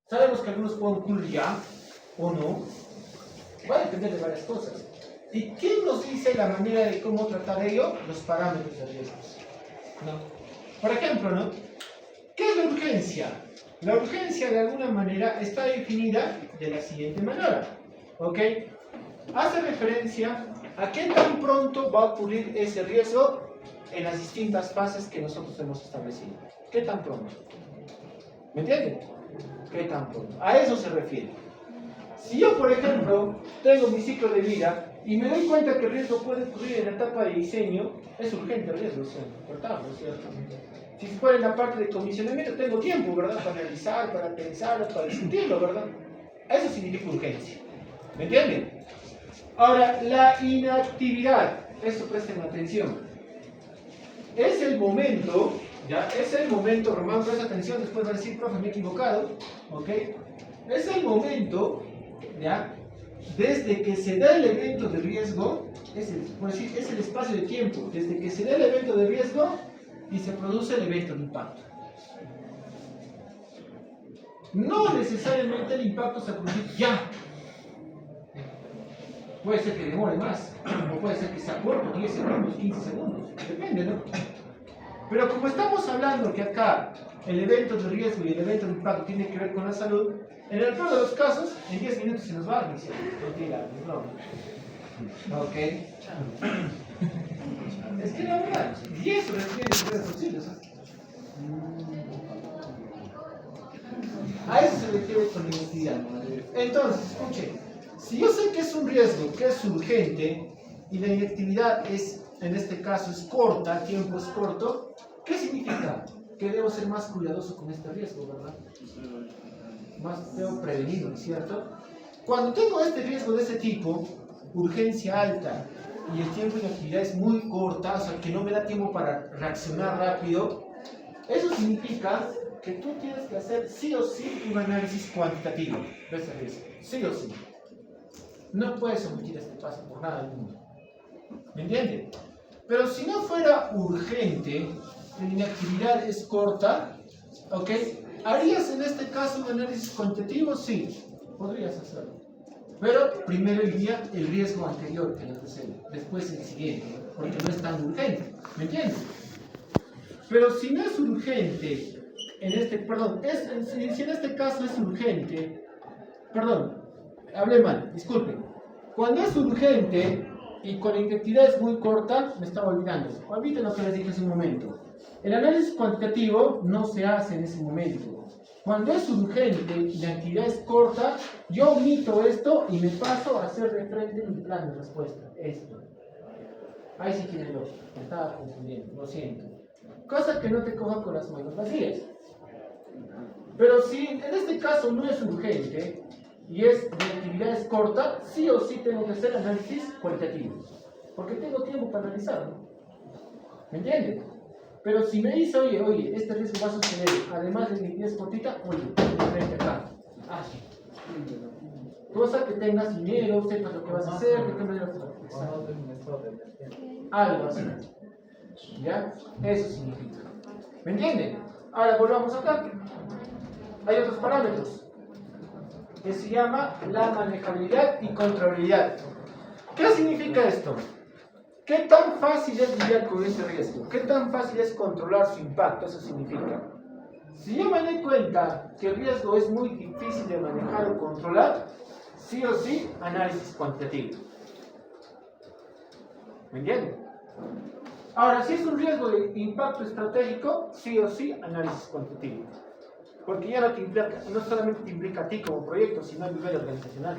Sabemos que algunos pueden ocurrir ya o no. Va a depender de varias cosas. ¿Y quién nos dice la manera de cómo tratar ello? Los parámetros de riesgos. ¿No? Por ejemplo, ¿no? ¿Qué es la urgencia? La urgencia de alguna manera está definida de la siguiente manera. ¿Ok? Hace referencia a qué tan pronto va a ocurrir ese riesgo en las distintas fases que nosotros hemos establecido. ¿Qué tan pronto? ¿Me entienden? ¿Qué tan pronto? A eso se refiere. Si yo, por ejemplo, tengo mi ciclo de vida y me doy cuenta que el riesgo puede ocurrir en la etapa de diseño, es urgente el riesgo, ¿verdad? ¿Cierto? Si fuera en la parte de comisionamiento, tengo tiempo, ¿verdad? Para analizar, para pensar, para discutirlo, ¿verdad? Eso significa urgencia. ¿Me entienden? Ahora, la inactividad, esto presten atención. Es el momento, ya, es el momento, Román, presta atención, después va a decir, profe, me he equivocado, ¿ok? Es el momento, ya, desde que se da el evento de riesgo, es el espacio de tiempo, desde que se da el evento de riesgo y se produce el evento de impacto. No necesariamente el impacto se produce ya. Puede ser que demore más, o puede ser que sea corto, 10 segundos, 15 segundos, depende, ¿no? Pero como estamos hablando que acá el evento de riesgo y el evento de impacto tiene que ver con la salud, en el peor de los casos, en 10 minutos se nos va a iniciar. Mentira, no. Ok. Es que la verdad, 10 refiere posibles. A eso se refiere con la identidad. Entonces, escuchen, si yo sé que es un riesgo, que es urgente, y la inactividad es, en este caso, es corta, el tiempo es corto, ¿qué significa? Que debo ser más cuidadoso con este riesgo, ¿verdad? Más debo prevenirlo, ¿cierto? Cuando tengo este riesgo de ese tipo, urgencia alta, y el tiempo de actividad es muy corta, o sea, que no me da tiempo para reaccionar rápido, eso significa que tú tienes que hacer sí o sí un análisis cuantitativo de ese riesgo, sí o sí. No puedes omitir este paso por nada del mundo. ¿Me entienden? Pero si no fuera urgente, la inactividad es corta, ¿ok? ¿Harías en este caso un análisis cuantitativo? Sí, podrías hacerlo. Pero primero iría el riesgo anterior que lo antecede, después el siguiente, porque no es tan urgente. ¿Me entiendes? Pero si no es urgente, si en este caso es urgente, hablé mal, disculpen. Cuando es urgente y con la inactividad es muy corta, me estaba olvidando. Olviden lo que les dije hace un momento. El análisis cuantitativo no se hace en ese momento. Cuando es urgente y la actividad es corta, yo omito esto y me paso a hacer de frente mi plan de respuesta. Esto. Ahí sí tiene lógica. Me estaba confundiendo, lo siento. Cosa que no te coja con las manos vacías. Pero si en este caso no es urgente y la actividad es corta, sí o sí tengo que hacer análisis cualitativo. Porque tengo tiempo para analizarlo. ¿Me entiendes? Pero si me dice, oye, este riesgo va a suceder, además de mi es cortita, oye, frente acá. Sí. Cosa que tengas dinero, sepas lo que vas a hacer, de qué manera te vas a hacer. Algo así. ¿Ya? Eso significa. ¿Me entienden? Ahora volvamos acá. Hay otros parámetros que se llama la manejabilidad y controlabilidad. ¿Qué significa esto? ¿Qué tan fácil es lidiar con ese riesgo? ¿Qué tan fácil es controlar su impacto? Eso significa. Si yo me doy cuenta que el riesgo es muy difícil de manejar o controlar, sí o sí, análisis cuantitativo. ¿Me entienden? Ahora, si es un riesgo de impacto estratégico, sí o sí, análisis cuantitativo. Porque ya no solamente te implica a ti como proyecto, sino a nivel organizacional.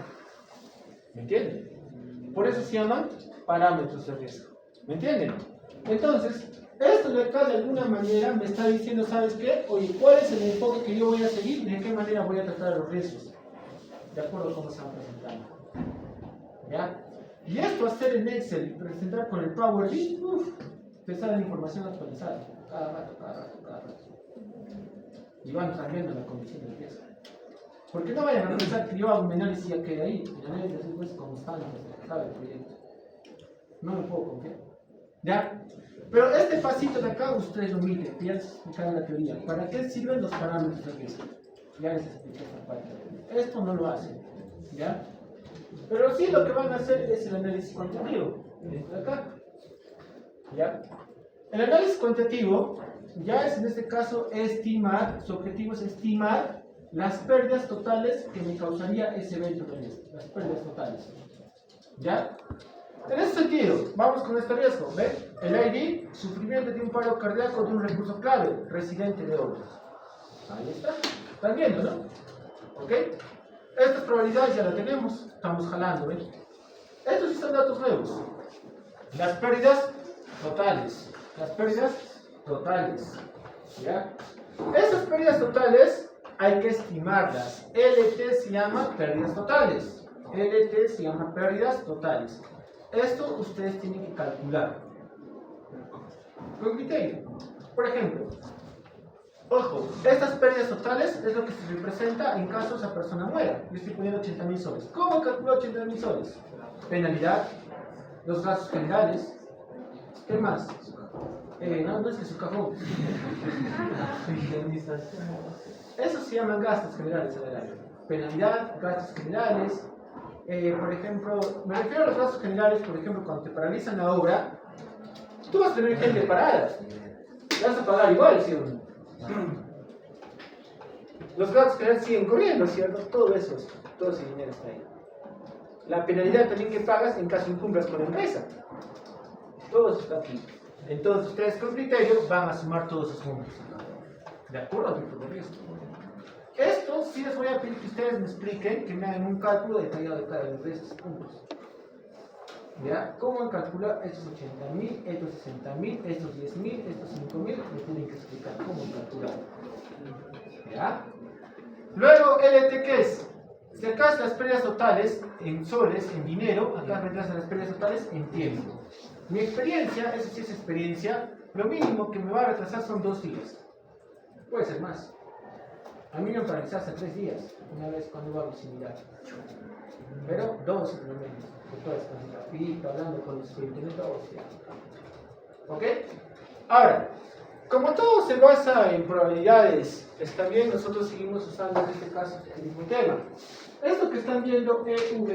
¿Me entienden? Por eso se llaman parámetros de riesgo. ¿Me entienden? Entonces, esto de acá de alguna manera me está diciendo, ¿sabes qué? Oye, ¿cuál es el enfoque que yo voy a seguir y de qué manera voy a tratar los riesgos? De acuerdo a cómo se van presentando. ¿Ya? Y esto hacer en Excel y presentar con el PowerPoint, te sale la información actualizada. Cada rato. Y van cambiando la condición del riesgo. Porque no vayan a pensar que yo hago un análisis y ya queda ahí. El análisis es constante, se sabe el proyecto. No me puedo confiar. ¿Ya? Pero este pasito de acá ustedes lo miden, piensen en la teoría. ¿Para qué sirven los parámetros de riesgo? Ya les expliqué esta parte. Esto no lo hacen, ¿ya? Pero sí lo que van a hacer es el análisis cuantitativo. Esto de acá. ¿Ya? El análisis cuantitativo ya es en este caso estimar, su objetivo es estimar las pérdidas totales que me causaría ese evento de riesgo. Las pérdidas totales. ¿Ya? En ese sentido, vamos con este riesgo. ¿Ve? El ID, sufrimiento de un paro cardíaco de un recurso clave, residente de obras. Ahí está. ¿Están viendo, no? ¿Ok? Estas probabilidades ya las tenemos. Estamos jalando, ¿ven? Estos sí son datos nuevos. Las pérdidas totales. Las pérdidas totales. ¿Ya? Esas pérdidas totales hay que estimarlas. LT se llama pérdidas totales. LT se llama pérdidas totales. Esto ustedes tienen que calcular. Con criterio. Por ejemplo, ojo, estas pérdidas totales es lo que se representa en caso esa persona muera. Yo estoy poniendo 80.000 soles. ¿Cómo calculo 80.000 soles? Penalidad, los gastos generales. ¿Qué más? No es que su cajón. Eso se llaman gastos generales del año. Penalidad, gastos generales. Por ejemplo, me refiero a los gastos generales, por ejemplo, cuando te paralizan la obra, tú vas a tener gente parada. Le vas a pagar igual, ¿sí o no? Los gastos generales siguen corriendo, ¿cierto? Todo eso, todo ese dinero está ahí. La penalidad también que pagas en caso incumplas con la empresa. Todo eso está aquí. Entonces, ustedes con criterio van a sumar todos esos números. ¿De acuerdo? Esto sí les voy a pedir que ustedes me expliquen, que me hagan un cálculo detallado de cada uno de estos puntos. ¿Ya? ¿Cómo calcular estos 80.000, estos 60.000, estos 10.000, estos 5.000? Me tienen que explicar cómo calcular. ¿Ya? Luego, LT, ¿qué es? Si acá las pérdidas totales en soles, en dinero, acá vendrán las pérdidas totales en tiempo. Mi experiencia, eso sí es experiencia, lo mínimo que me va a retrasar son 2 días. Puede ser más. A mí me paralizó hasta 3 días, una vez cuando iba a similar. Pero 2 simplemente. Después con el grafito, hablando con los internet, 2 días. ¿Ok? Ahora, como todo se basa en probabilidades, está bien, nosotros seguimos usando en este caso el mismo tema. Esto que están viendo, EVM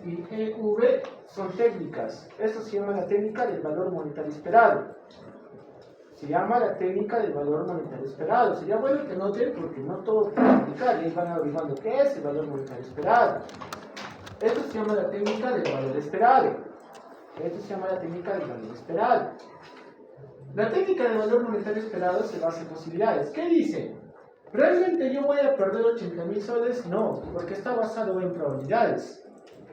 y EV, son técnicas. Esto se llama la técnica del valor monetario esperado. Se llama la técnica del valor monetario esperado. Sería bueno que noten porque no todo puede aplicar. Y ahí van averiguando qué es el valor monetario esperado. Esto se llama la técnica del valor esperado. Esto se llama la técnica del valor esperado. La técnica del valor monetario esperado se basa en posibilidades. ¿Qué dice? ¿Realmente yo voy a perder 80.000 soles? No, porque está basado en probabilidades.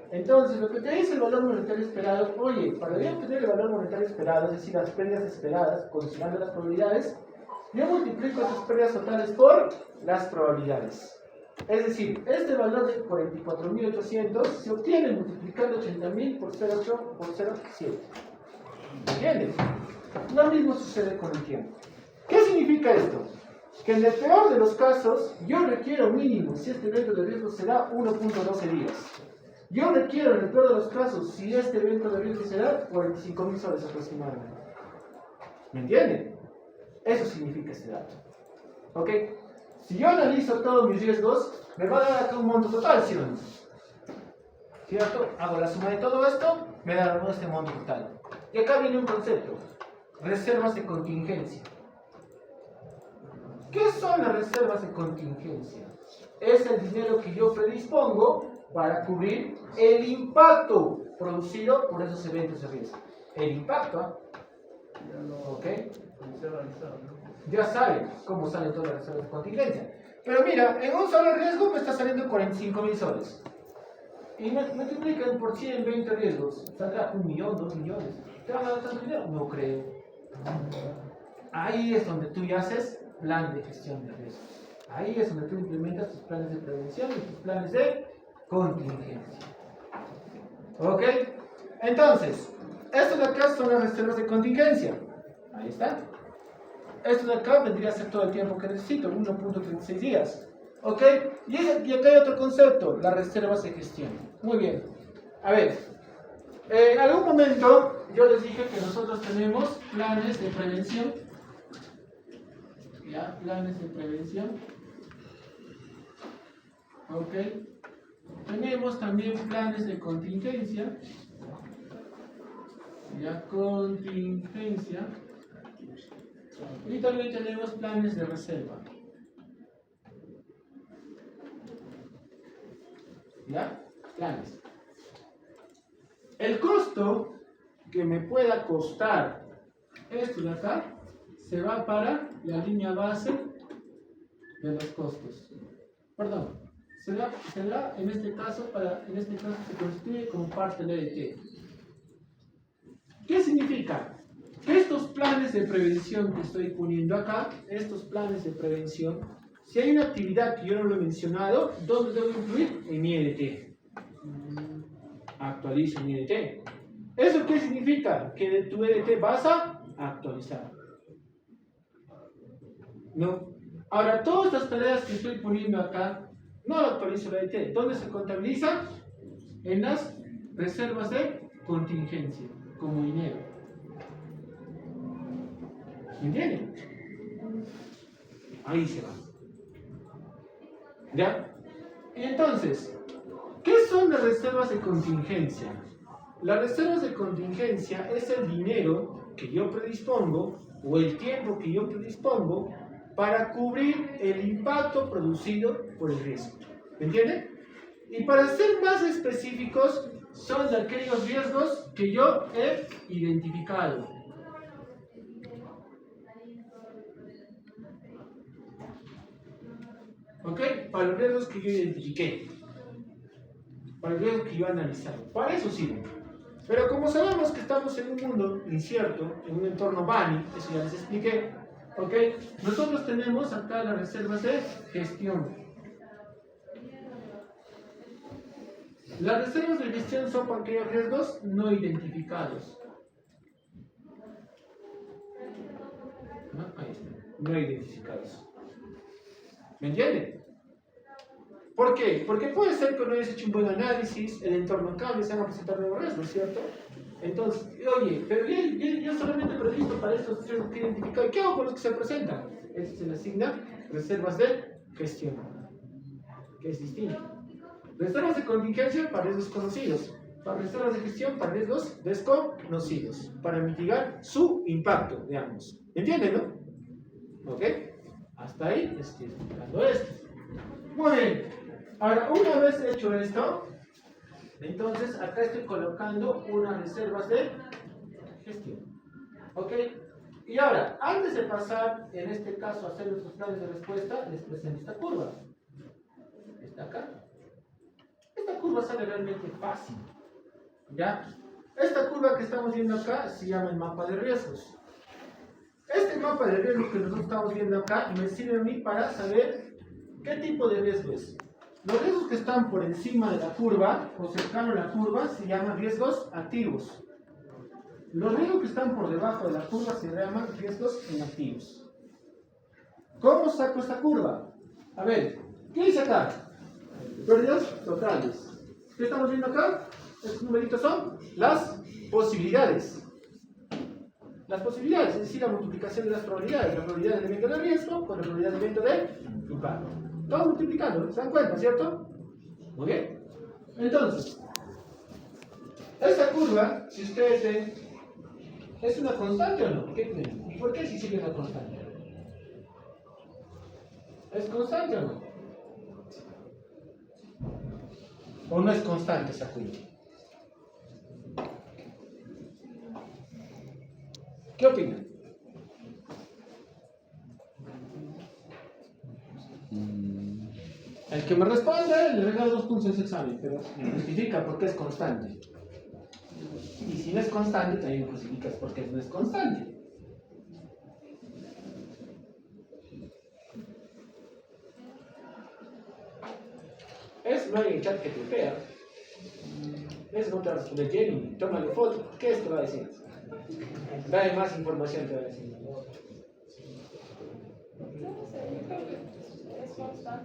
Entonces, lo que te dice el valor monetario esperado, oye, para yo obtener el valor monetario esperado, es decir, las pérdidas esperadas, considerando las probabilidades, yo multiplico esas pérdidas totales por las probabilidades. Es decir, este valor de 44.800 se obtiene multiplicando 80.000 por 0,8 por 0,7. ¿Entiendes? Lo mismo sucede con el tiempo. ¿Qué significa esto? Que en el peor de los casos, yo requiero mínimo, si este evento de riesgo será 1.12 días. Yo requiero, en el peor de los casos, si este evento de riesgo será 45.000 soles aproximadamente. ¿Me entienden? Eso significa este dato. ¿Ok? Si yo analizo todos mis riesgos, me va a dar acá un monto total, ¿sí o no? ¿Cierto? Hago la suma de todo esto, me da este monto total. Y acá viene un concepto. Reservas de contingencia. ¿Qué son las reservas de contingencia? Es el dinero que yo predispongo para cubrir el impacto producido por esos eventos de riesgo. El impacto, ¿ok? Ya saben cómo salen todas las reservas de contingencia. Pero mira, en un solo riesgo me está saliendo 45.000 soles. Y multiplican por 100, 20 riesgos. Saldrá 1 millón, 2 millones. ¿Te van a dar tanto dinero? No creo. Ahí es donde tú ya haces plan de gestión de riesgo. Ahí es donde tú implementas tus planes de prevención y tus planes de contingencia. ¿Ok? Entonces, estos de acá son las reservas de contingencia. Ahí está. Esto de acá vendría a ser todo el tiempo que necesito, 1.36 días. ¿Ok? Y acá hay otro concepto, las reservas de gestión. Muy bien. A ver, en algún momento yo les dije que nosotros tenemos planes de prevención. ¿Ya? Planes de prevención. Ok. Tenemos también planes de contingencia. Ya, contingencia. Y también tenemos planes de reserva. ¿Ya? Planes. El costo que me pueda costar esto de acá se va para la línea base de los costos. Perdón, se da en este caso se constituye como parte del EDT. ¿Qué significa? Que estos planes de prevención que estoy poniendo acá, estos planes de prevención, si hay una actividad que yo no lo he mencionado, ¿dónde debo incluir? En mi EDT. Actualizo mi EDT. ¿Eso qué significa? Que de tu EDT vas a actualizar. ¿No? Ahora, todas las tareas que estoy poniendo acá, no lo actualizo la EDT. ¿Dónde se contabiliza? En las reservas de contingencia, como dinero. ¿Me entienden? Ahí se va. ¿Ya? Entonces, ¿qué son las reservas de contingencia? Las reservas de contingencia es el dinero que yo predispongo o el tiempo que yo predispongo para cubrir el impacto producido por el riesgo. ¿Me entienden? Y para ser más específicos, son de aquellos riesgos que yo he identificado. ¿Ok? Para los riesgos que yo identifiqué. Para los riesgos que yo he analizado. Para eso sirve. Pero como sabemos que estamos en un mundo incierto, en un entorno BANI, eso ya les expliqué, ¿ok? Nosotros tenemos acá las reservas de gestión. Las reservas de gestión son para aquellos riesgos no identificados. ¿No? Ahí está. No identificados. ¿Me entienden? ¿Por qué? Porque puede ser que no hayas hecho un buen análisis, el entorno cambia, se van a presentar nuevos riesgos, ¿cierto? Entonces, oye, pero yo solamente previsto para estos riesgos que he identificado. ¿Qué hago con los que se presentan? Eso se le asigna reservas de gestión, que es distinto. Reservas de contingencia para riesgos conocidos. Para reservas de gestión para riesgos desconocidos. Para mitigar su impacto de ambos. ¿Entienden, no? ¿Ok? Hasta ahí estoy explicando esto. Muy bien. Ahora, una vez hecho esto, entonces acá estoy colocando unas reservas de gestión. ¿Ok? Y ahora, antes de pasar, en este caso, a hacer nuestros planes de respuesta, les presento esta curva. Está acá. Esta curva sale realmente fácil. ¿Ya? Esta curva que estamos viendo acá se llama el mapa de riesgos. Este mapa de riesgos que nosotros estamos viendo acá me sirve a mí para saber qué tipo de riesgo es. Los riesgos que están por encima de la curva o cercano a la curva se llaman riesgos activos. Los riesgos que están por debajo de la curva se llaman riesgos inactivos. ¿Cómo saco esta curva? A ver, ¿qué dice acá? Pérdidas totales. ¿Qué estamos viendo acá? Estos numeritos son las posibilidades. Las posibilidades, es decir, la multiplicación de las probabilidades. La probabilidad del evento de riesgo con la probabilidad del evento de impacto. Todo multiplicando, ¿se dan cuenta, cierto? Muy bien. Entonces, esta curva, si ustedes ven, ¿es una constante o no? ¿Qué creen? ¿Y por qué si sigue una constante? ¿Es constante o no? ¿O no es constante esa curva? ¿Qué opinan? El que me responde le regalo 2 puntos en ese examen, pero me justifica porque es constante. Y si no es constante, también me justificas porque no es constante. Es no hay en chat que te vea. Es no te va a responder Jenny, tómale foto. ¿Qué es te va a decir? Dale más información, te va a decir.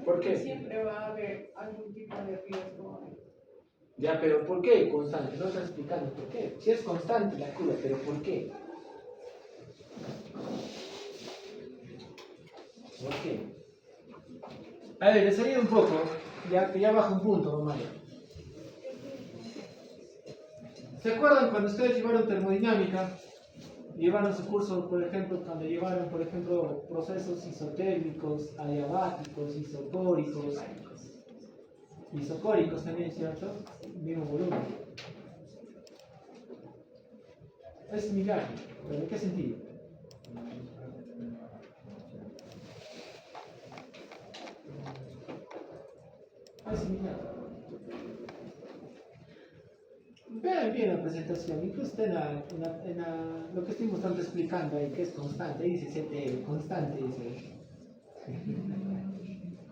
¿Por qué? Siempre va a haber algún tipo de riesgo. Ya, pero ¿por qué constante? No estás explicando por qué. Si es constante la curva, pero ¿por qué? ¿Por qué? A ver, les ayudo un poco. que ya baja un punto, mamá. ¿Se acuerdan cuando ustedes llevaron termodinámica? Llevaron su curso, por ejemplo, cuando llevaron, por ejemplo, procesos isotérmicos, adiabáticos, isocóricos también, ¿cierto? Mismo volumen. Es similar, pero ¿en qué sentido? Es similar. Vean bien la presentación, incluso está lo que estoy mostrando explicando ahí, que es constante, ahí dice CTL, constante, dice.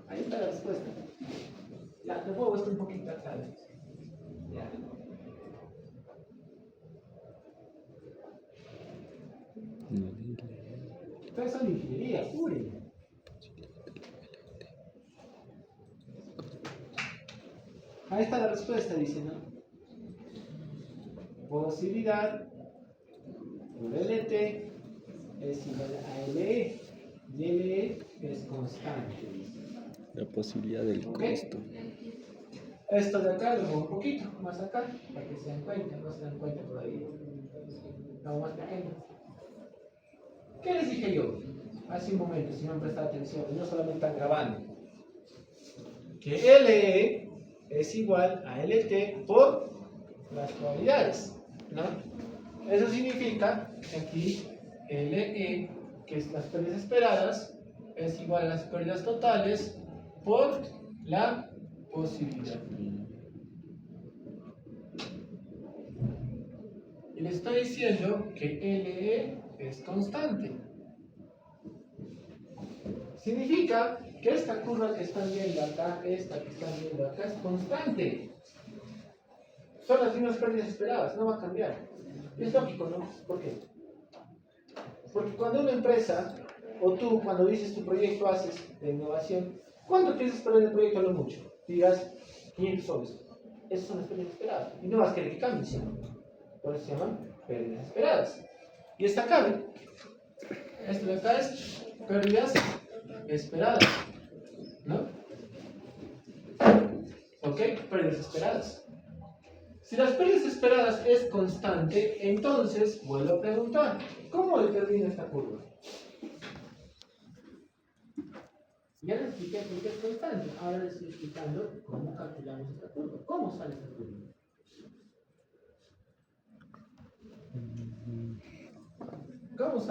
Ahí está la respuesta. Ya, de nuevo está un poquito acá. Ya. Ustedes son de ingeniería, pura. Ahí está la respuesta, dice, ¿no? Posibilidad por LT es igual a LE. Y LE es constante. La posibilidad del costo. Esto de acá lo pongo un poquito más acá para que se den cuenta, no se dan cuenta todavía. Lo más pequeño. ¿Qué les dije yo? Hace un momento, si no han prestado atención, y no solamente están grabando. Que LE es igual a LT por las probabilidades, ¿no? Eso significa que aquí LE, que es las pérdidas esperadas, es igual a las pérdidas totales por la posibilidad. Y le estoy diciendo que LE es constante. Significa que esta curva que están viendo acá, esta que están viendo acá, es constante. Son las mismas pérdidas esperadas, no va a cambiar. Es lógico, ¿no? ¿Por qué? Porque cuando una empresa, o tú cuando dices tu proyecto haces de innovación, ¿cuánto piensas perder el proyecto a lo mucho? Digas 500 soles. Esas son las pérdidas esperadas. Y no vas a querer que cambien, ¿sí? Por eso se llaman pérdidas esperadas. Y esta cabe. Esto de acá es pérdidas esperadas. ¿No? ¿Ok? Pérdidas esperadas. Si las pérdidas esperadas es constante, entonces vuelvo a preguntar, ¿cómo determino esta curva? Ya les expliqué por qué es constante, ahora les estoy explicando cómo calculamos esta curva. ¿Cómo sale esta curva? ¿Cómo sale?